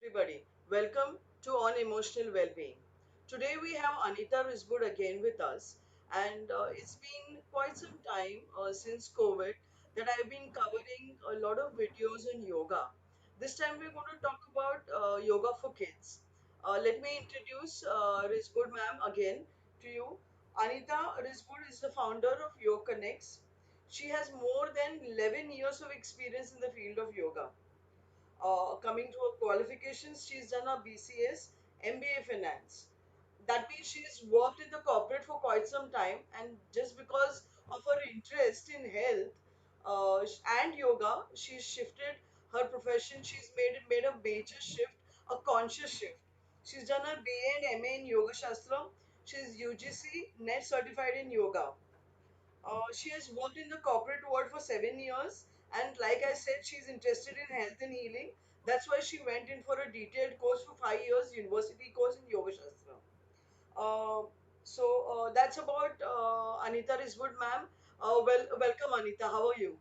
everybody. Welcome to On Emotional Wellbeing. Today we have Anita Risbood again with us, and it's been quite some time since COVID that I've been covering a lot of videos on yoga. This time we're going to talk about yoga for kids. Let me introduce Risbood ma'am again to you. Anita Risbood is the founder of YogConnects. She has more than 11 years of experience in the field of yoga. Coming to her qualifications, she's done a BCS, MBA Finance. That means she's worked in the corporate for quite some time, and just because of her interest in health and yoga, she's shifted her profession. She's made a major shift, a conscious shift. She's done her BA and MA in Yogashastra. She's UGC NET certified in yoga. She has worked in the corporate world for 7 years, and like I said, she's interested in health and healing. That's why she went in for a detailed course for 5 years, university course in Yogashastra. So that's about Anita Riswood, ma'am. Welcome, Anita. How are you?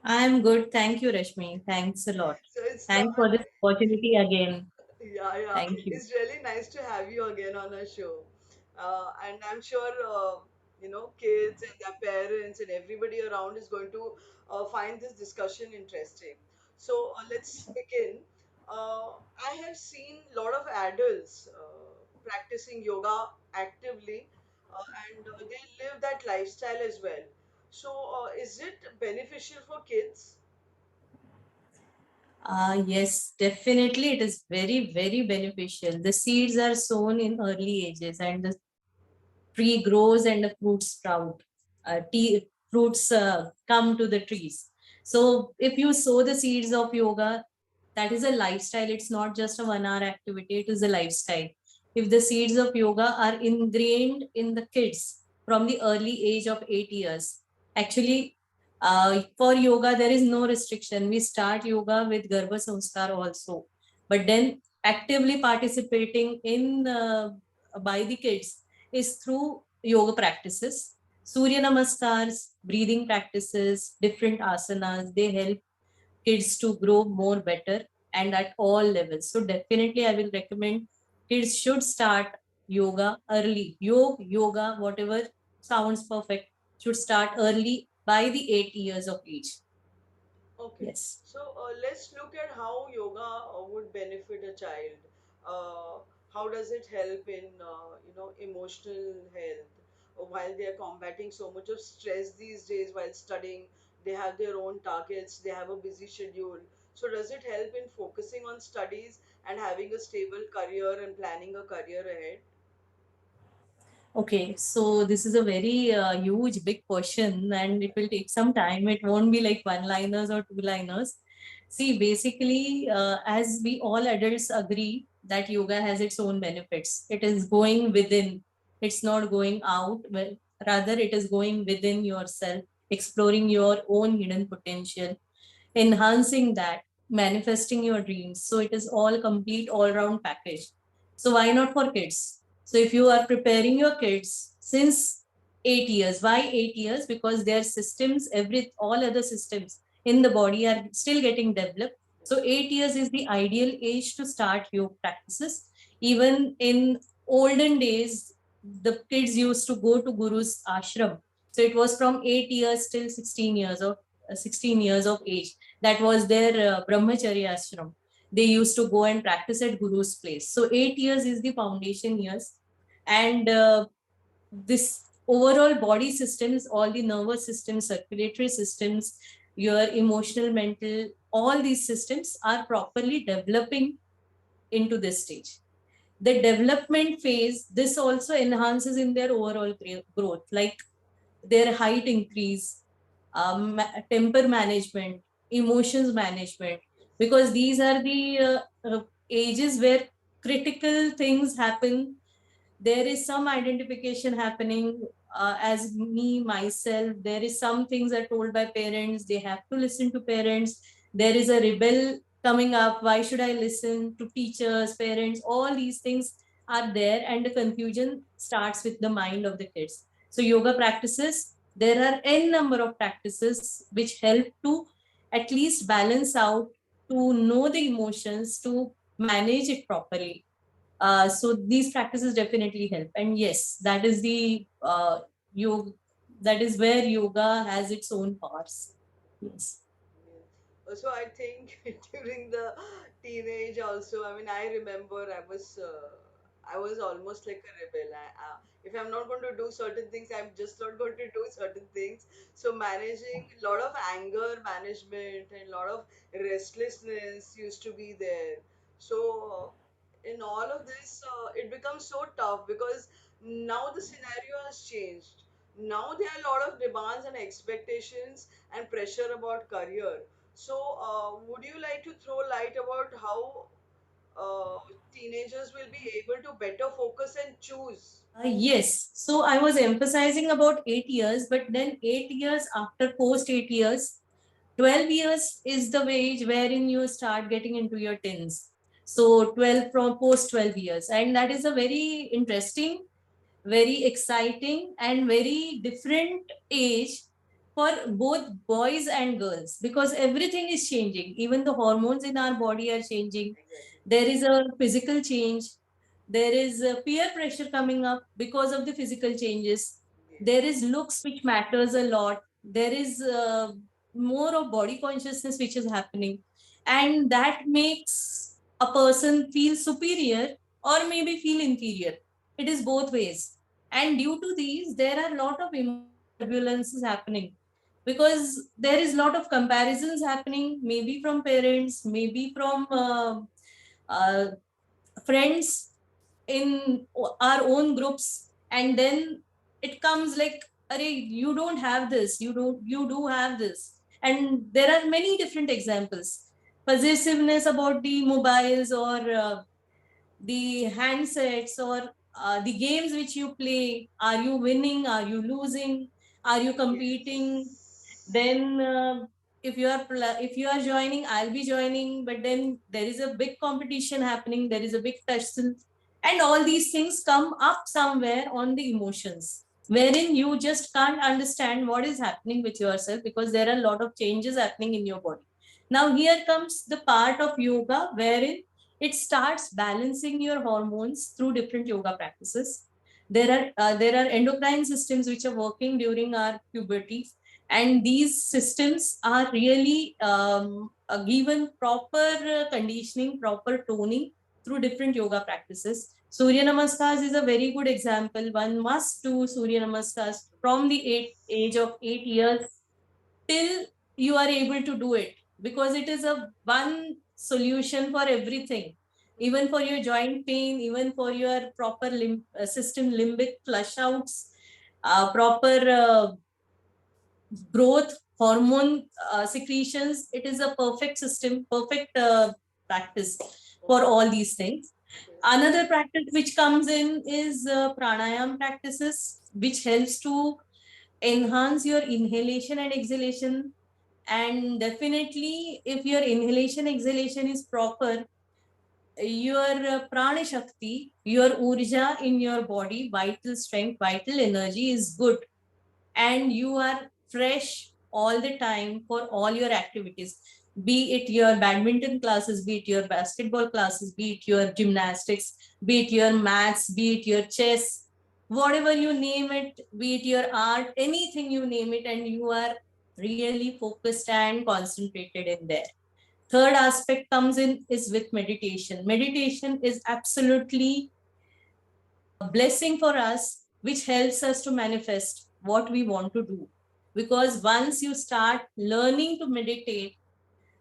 I'm good. Thank you, Rashmi. Thanks a lot. So it's Thanks for this opportunity again. yeah, yeah. Thank you. It's really nice to have you again on our show. And I'm sure, kids and their parents and everybody around is going to find this discussion interesting. So let's begin. I have seen a lot of adults practicing yoga actively and they live that lifestyle as well. So, is it beneficial for kids? Yes, definitely. It is very, very beneficial. The seeds are sown in early ages, and the tree grows and the fruits sprout. Fruits come to the trees. So, if you sow the seeds of yoga, that is a lifestyle. It's not just a 1 hour activity, it is a lifestyle. If the seeds of yoga are ingrained in the kids from the early age of 8 years, actually, for yoga, there is no restriction. We start yoga with Garbha Sanskar also. But then actively participating in by the kids is through yoga practices. Surya Namaskars, breathing practices, different asanas, they help kids to grow more better and at all levels. So definitely I will recommend kids should start yoga early. Yoga, whatever sounds perfect, should start early by the 8 years of age. Okay, Yes. so let's look at how yoga would benefit a child. Uh, how does it help in emotional health while they are combating so much of stress these days while studying? They have their own targets. They have a busy schedule. So does it help in focusing on studies and having a stable career and planning a career ahead? Okay, so this is a very huge, big question, and it will take some time. It won't be like one-liners or two-liners. See, basically, as we all adults agree that yoga has its own benefits. It is going within, it's not going out. Well, rather, it is going within yourself, exploring your own hidden potential, enhancing that, manifesting your dreams. So it is all complete, all-round package. So why not for kids? So if you are preparing your kids since 8 years, why 8 years? Because their systems, all other systems in the body are still getting developed. So 8 years is the ideal age to start yoga practices. Even in olden days, the kids used to go to guru's ashram. So it was from 8 years till 16 years of age. That was their brahmacharya ashram. They used to go and practice at guru's place. So 8 years is the foundation years, and this overall body systems, all the nervous systems, circulatory systems, your emotional, mental, all these systems are properly developing into this stage. The development phase, this also enhances in their overall growth, like their height increase, temper management, emotions management, because these are the ages where critical things happen. There is some identification happening. As me myself, there is some things are told by parents, they have to listen to parents. There is a rebel coming up, why should I listen to teachers, parents? All these things are there, and the confusion starts with the mind of the kids. So yoga practices, there are n number of practices which help to at least balance out, to know the emotions, to manage it properly. So these practices definitely help. And yes, that is the yoga, that is where yoga has its own powers. Yes. Yes. Also, I think during the teenage also, I mean, I remember I was almost like a rebel. If I'm not going to do certain things, I'm just not going to do certain things. So managing a lot of anger management and a lot of restlessness used to be there. So in all of this, it becomes so tough because now the scenario has changed. Now there are a lot of demands and expectations and pressure about career. So, would you like to throw light about how teenagers will be able to better focus and choose? Yes. So I was emphasizing about 8 years, but then 8 years after post 8 years, 12 years is the age wherein you start getting into your teens. So 12 from post 12 years. And that is a very interesting, very exciting, and very different age for both boys and girls, because everything is changing. Even the hormones in our body are changing. Exactly. There is a physical change. There is a peer pressure coming up because of the physical changes. There Yes. is looks which matters a lot. There is more of body consciousness which is happening, and that makes a person feel superior or maybe feel inferior. It is both ways. And due to these, there are a lot of emotional turbulences happening, because there is a lot of comparisons happening, maybe from parents, maybe from uh, friends, in our own groups. And then it comes like, Array, you don't have this, you do have this. And there are many different examples. Possessiveness about the mobiles, or the handsets, or the games which you play. Are you winning? Are you losing? Are you competing? Yes. Then if you are if you are joining, I'll be joining, but then there is a big competition happening, there is a big tussle. And all these things come up somewhere on the emotions, wherein you just can't understand what is happening with yourself, because there are a lot of changes happening in your body. Now here comes the part of yoga wherein it starts balancing your hormones through different yoga practices. There are endocrine systems which are working during our puberty, and these systems are really given proper conditioning, proper toning through different yoga practices. Surya Namaskars is a very good example. One must do Surya Namaskars from the age of 8 years till you are able to do it, because it is a one solution for everything, even for your joint pain, even for your proper system limbic flush outs, proper growth hormone secretions. It is a perfect system, perfect practice for Okay. all these things. Okay. Another practice which comes in is pranayama practices, which helps to enhance your inhalation and exhalation. And definitely, if your inhalation exhalation is proper, your prana shakti, your urja in your body, vital strength, vital energy is good, and you are fresh all the time for all your activities, be it your badminton classes, be it your basketball classes, be it your gymnastics, be it your maths, be it your chess, whatever you name it, be it your art, anything you name it, and you are really focused and concentrated in there. Third aspect comes in is with meditation. Meditation is absolutely a blessing for us, which helps us to manifest what we want to do. Because once you start learning to meditate,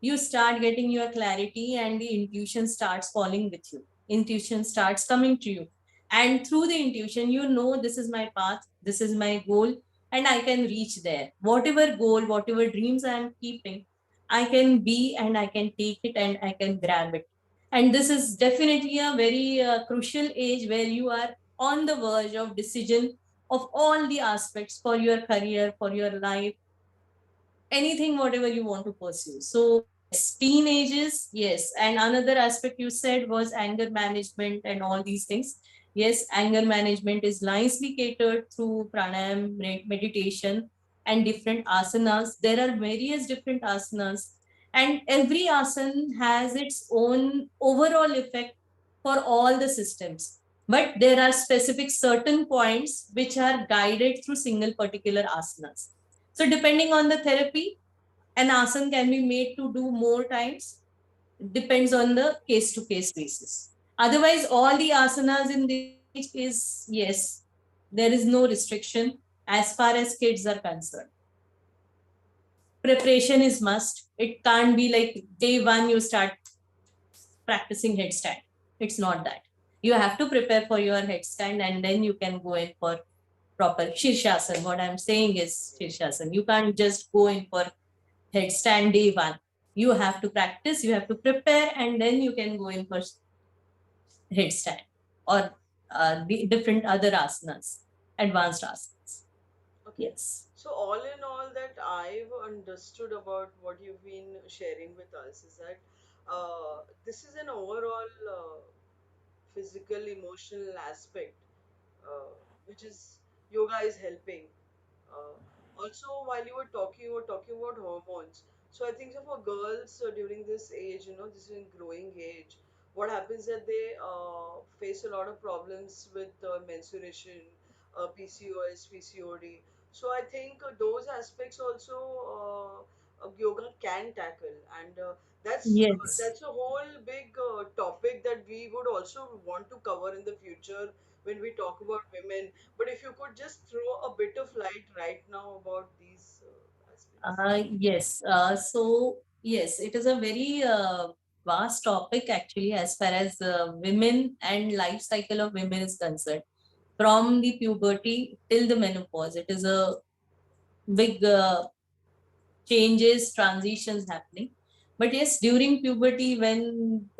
you start getting your clarity, and the intuition starts falling with you. Intuition starts coming to you. And through the intuition, you know, this is my path, this is my goal, and I can reach there. Whatever goal, whatever dreams I am keeping, I can be, and I can take it, and I can grab it. And this is definitely a very crucial age where you are on the verge of decision of all the aspects for your career, for your life, anything whatever you want to pursue. So yes, teenagers, yes. And another aspect you said was anger management and all these things. Yes, anger management is nicely catered through meditation and different asanas. There are various different asanas, and every asana has its own overall effect for all the systems, but there are specific certain points which are guided through single particular asanas. So depending on the therapy, an asana can be made to do more times, depends on the case to case basis. Otherwise all the asanas in this age is yes, there is no restriction as far as kids are concerned. Preparation is must. It can't be like day one you start practicing headstand. It's not that. You have to prepare for your headstand and then you can go in for proper Shirshasana. What I'm saying is Yes. Shirshasana. You can't just go in for headstand day one. You have to practice, you have to prepare, and then you can go in for headstand or the different other asanas, advanced asanas. Okay. Yes. So all in all, that I've understood about what you've been sharing with us is that this is an overall physical, emotional aspect, uh, which is yoga is helping. Uh, Also, while you were talking about hormones. So I think so for girls during this age, this is in growing age. What happens that they face a lot of problems with menstruation, PCOS, PCOD. So I think those aspects also yoga can tackle, and Yes. that's a whole big topic that we would also want to cover in the future when we talk about women. But if you could just throw a bit of light right now about these aspects. Yes. So, yes, it is a very vast topic actually, as far as women and life cycle of women is concerned. From the puberty till the menopause, it is a big changes, transitions happening. But yes, during puberty, when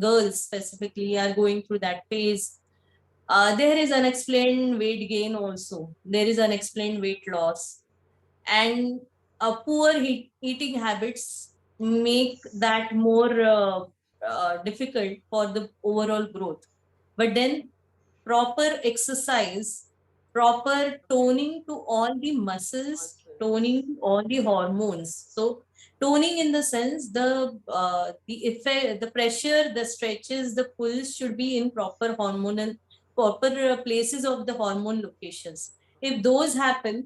girls specifically are going through that phase, there is unexplained weight gain also. There is unexplained weight loss, and poor eating habits make Yes. that more difficult for the overall growth. But then proper exercise, proper toning to all the muscles, toning Muscles. to all the hormones. So toning in the sense the effect, the pressure, the stretches, the pulls should be in proper hormonal, proper places of the hormone locations. If those happen,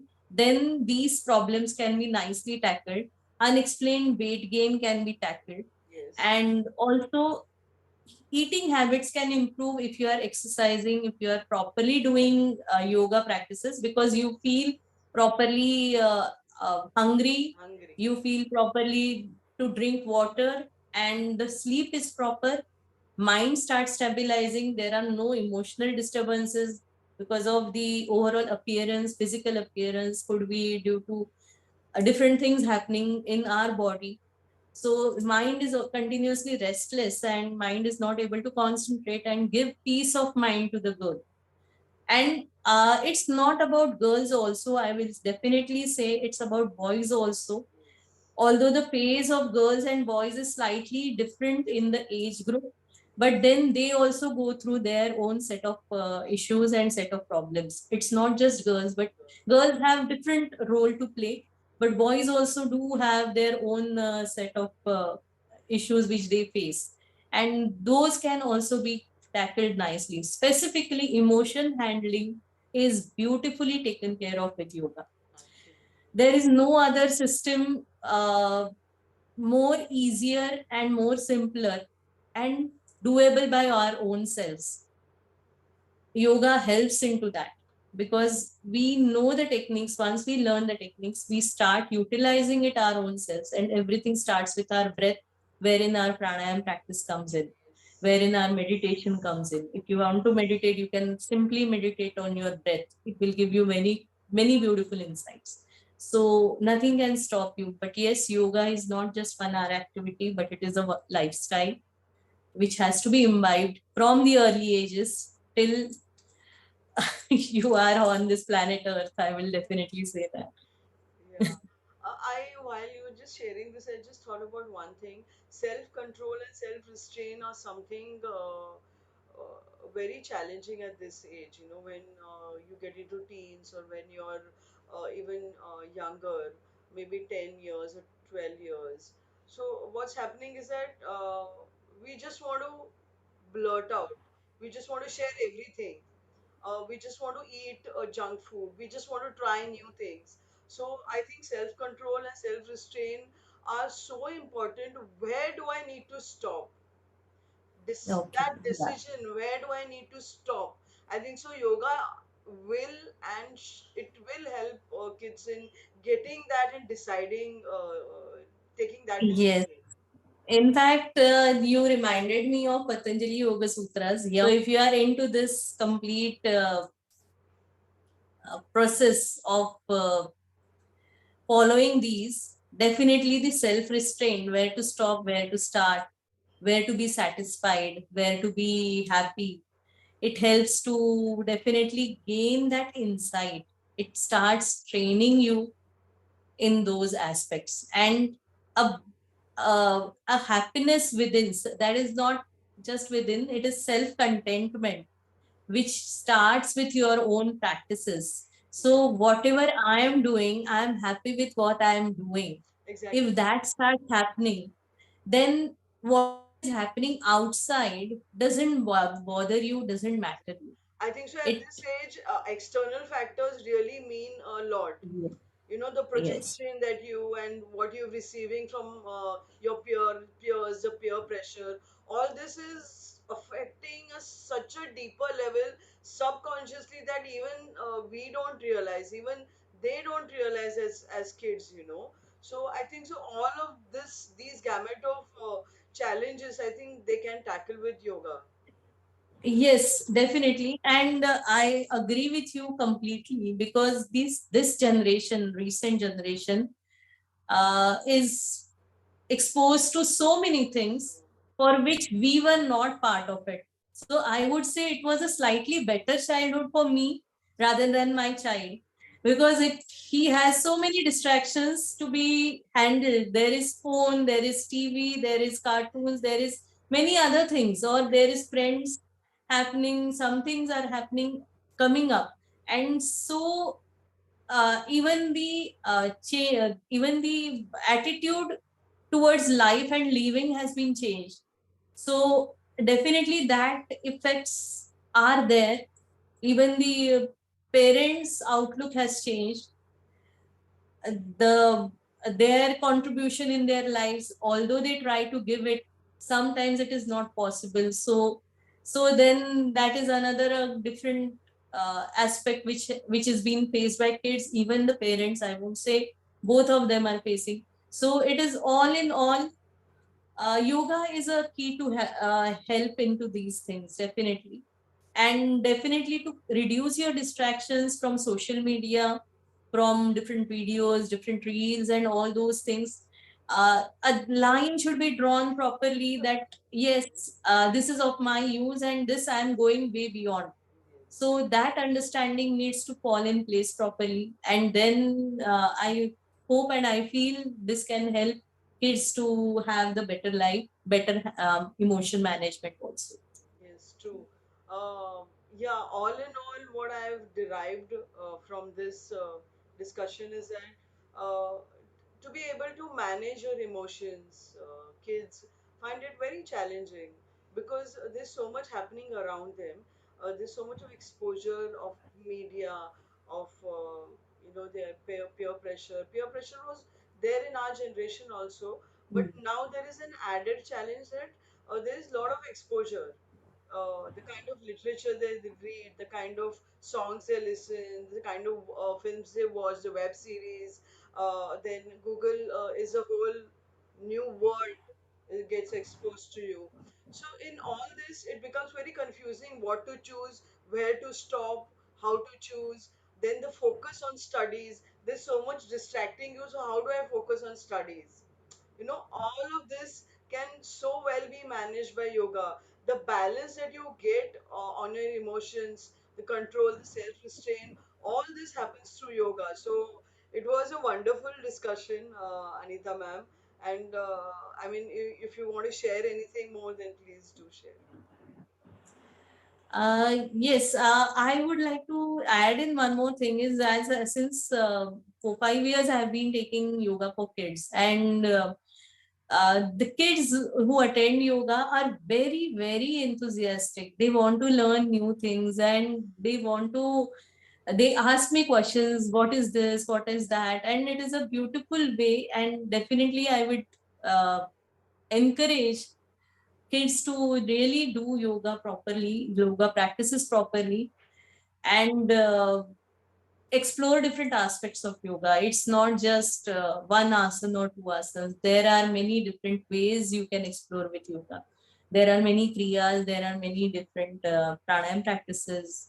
then these problems can be nicely tackled. Unexplained weight gain can be tackled, Yes. and also eating habits can improve if you are exercising, if you are properly doing yoga practices, because you feel properly hungry, Hungry. you feel properly to drink water, and the sleep is proper, mind starts stabilizing, there are no emotional disturbances because of the overall appearance, physical appearance could be due to different things happening in our body. So mind is continuously restless and mind is not able to concentrate and give peace of mind to the girl. And it's not about girls also, I will definitely say it's about boys also, Yes. although the pace of girls and boys is slightly different in the Different. age group, but then they also go through their own set of issues and set of problems. It's not just girls, but girls have different role to play, but boys also do have their own set of issues which they face, and those can also be tackled nicely. Specifically emotion handling is beautifully taken care of with yoga. Absolutely. There is no other system more easier and more simpler and doable by our own selves. Yoga helps into that, because we know the techniques. Once we learn the techniques, we start utilizing it our own selves, and everything starts with our breath, wherein our pranayama practice comes in, Yes. wherein our meditation comes in. If you want to meditate, you can simply meditate on your breath. It will give you many beautiful insights. So nothing can stop you. But yes, yoga is not just 1 hour activity, but it is a lifestyle which has to be imbibed from the early ages till you are on this planet Earth. I will definitely say that. Yeah. While you were just sharing this, I just thought about one thing. Self-control and self-restraint are something very challenging at this age. When you get into teens or when you're even younger, maybe 10 years or 12 years. So what's happening is that we just want to blurt out. We just want to share everything. We just want to eat junk food. We just want to try new things. So I think self control and self restraint are so important. Where do I need to stop? Okay. That Yeah. decision, where do I need to stop? I think so yoga will, and it will help kids in getting that and deciding, taking that Yes. decision. In fact, you reminded me of Patanjali Yoga Sutras. Yeah. So if you are into this complete process of following these, definitely the self restraint, where to stop, where to start, where to be satisfied, where to be happy, it helps to definitely gain that insight. It starts training you in those aspects, and a a happiness within, that is not just within, it is self contentment, which starts with your own practices. So Exactly. whatever I am doing, I am happy with what I am doing. If Exactly. that starts happening, then whatever is happening outside doesn't bother you, doesn't matter you. I think so at It this age, external factors really mean a lot. Yes. You know, the Yes. projection that you and what you're receiving from your peers, the peer pressure, all this is affecting us such a deeper level subconsciously that even we don't realize, even they don't realize as kids, you know. So I think so all of this, these gamut of challenges, I think they can tackle with yoga. Yes, definitely. And I agree with you completely, because this generation, recent generation, is exposed to so many things for which we were not part of it. So I would say it was a slightly better childhood for me rather than my child, because he has so many distractions to be handled. There is phone, there is TV, there is cartoons, there is many other things, or there is friends happening, some things are happening, coming up. And so even the attitude towards life and living has been changed. So definitely that effects are there. Even the parents outlook has changed. The Their contribution in their lives, although they try to give it, sometimes it is not possible. So then that is another different aspect which is being faced by kids. Even the parents, I would say, both of them are facing. So it is all in all, yoga is a key to help into these things, definitely. And definitely to reduce your distractions from social media, from different videos, different reels, and all those things. A line should be drawn properly, that yes, this is of my use, and this I am going way beyond. Yes. So that understanding needs to fall in place properly, and then I hope and I feel this can help kids to have the better life, better emotion management also. Yes, true. Yeah, all in all, what I've derived from this discussion is that to be able to manage your emotions, kids find it very challenging because there's so much happening around them. There's so much of exposure of media, of their peer pressure. Peer pressure was there in our generation also, but now there is an added challenge that there is a lot of exposure, the kind of literature they read, the kind of songs they listen, the kind of films they watch, the web series. Then Google is a whole new world, gets exposed to you. So in all this, it becomes very confusing what to choose, where to stop, how to choose. Then the focus on studies. There's so much distracting you. So how do I focus on studies? All of this can so well be managed by yoga. The balance that you get on your emotions, the control, the self restraint, all this happens through yoga. So it was a wonderful discussion, Anita ma'am. And I mean, if you want to share anything more, then please do share. Yes, I would like to add in one more thing, is as since for 5 years I have been taking yoga for kids, and the kids who attend yoga are very, very enthusiastic. They want to learn new things, and they ask me questions, what is this, what is that, and it is a beautiful way. And definitely I would uh, encourage kids to really do yoga practices properly, and explore different aspects of yoga. It's not just one asana or two asanas. There are many different ways you can explore with yoga. There are many kriyas, there are many different pranayama practices.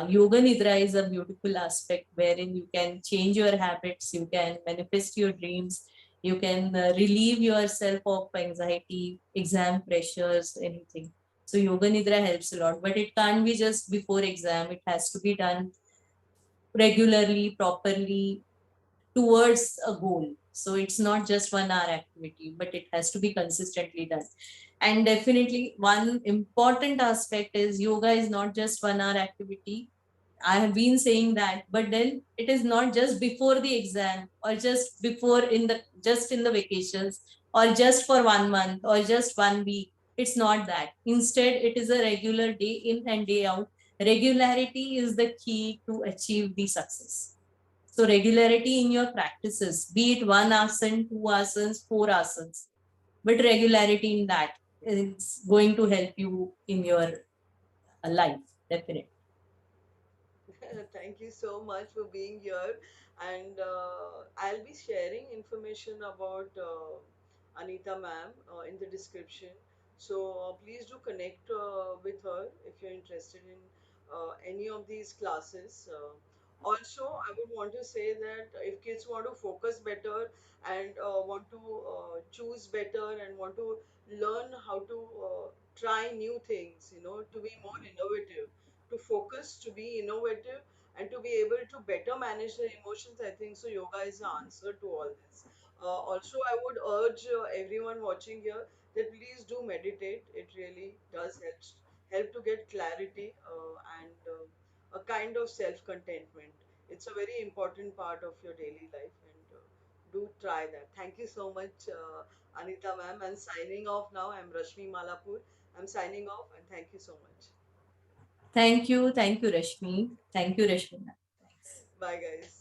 Yoga Nidra is a beautiful aspect wherein you can change your habits, you can manifest your dreams, you can relieve yourself of anxiety, exam pressures, anything. So Yoga Nidra helps a lot, but it can't be just before exam. It has to be done regularly, properly, towards a goal. So it's not just 1 hour activity, but it has to be consistently done. And definitely, one important aspect is yoga is not just 1 hour activity. I have been saying that, but then it is not just before the exam, or just before just in the vacations, or just for 1 month, or just 1 week. It's not that. Instead, it is a regular day in and day out. Regularity is the key to achieve the success. So regularity in your practices, be it one asana, two asanas, four asanas, but regularity in that is going to help you in your life, definitely. Thank you so much for being here. And I'll be sharing information about Anita ma'am in the description. So please do connect with her if you're interested in any of these classes. Also, I would want to say that if kids want to focus better and want to choose better and want to learn how to try new things, to be more innovative, to focus, to be innovative, and to be able to better manage their emotions, I think so. Yoga is the answer to all this. Also, I would urge everyone watching here that please do meditate. It really does help to get clarity and a kind of self contentment. It's a very important part of your daily life, and do try that. Thank you so much, Anita ma'am. And signing off now. I'm Rashmi Malapur. I'm signing off, and thank you so much. Thank you. Thank you, Rashmi. Thank you, Rashmi. Thanks. Bye, guys.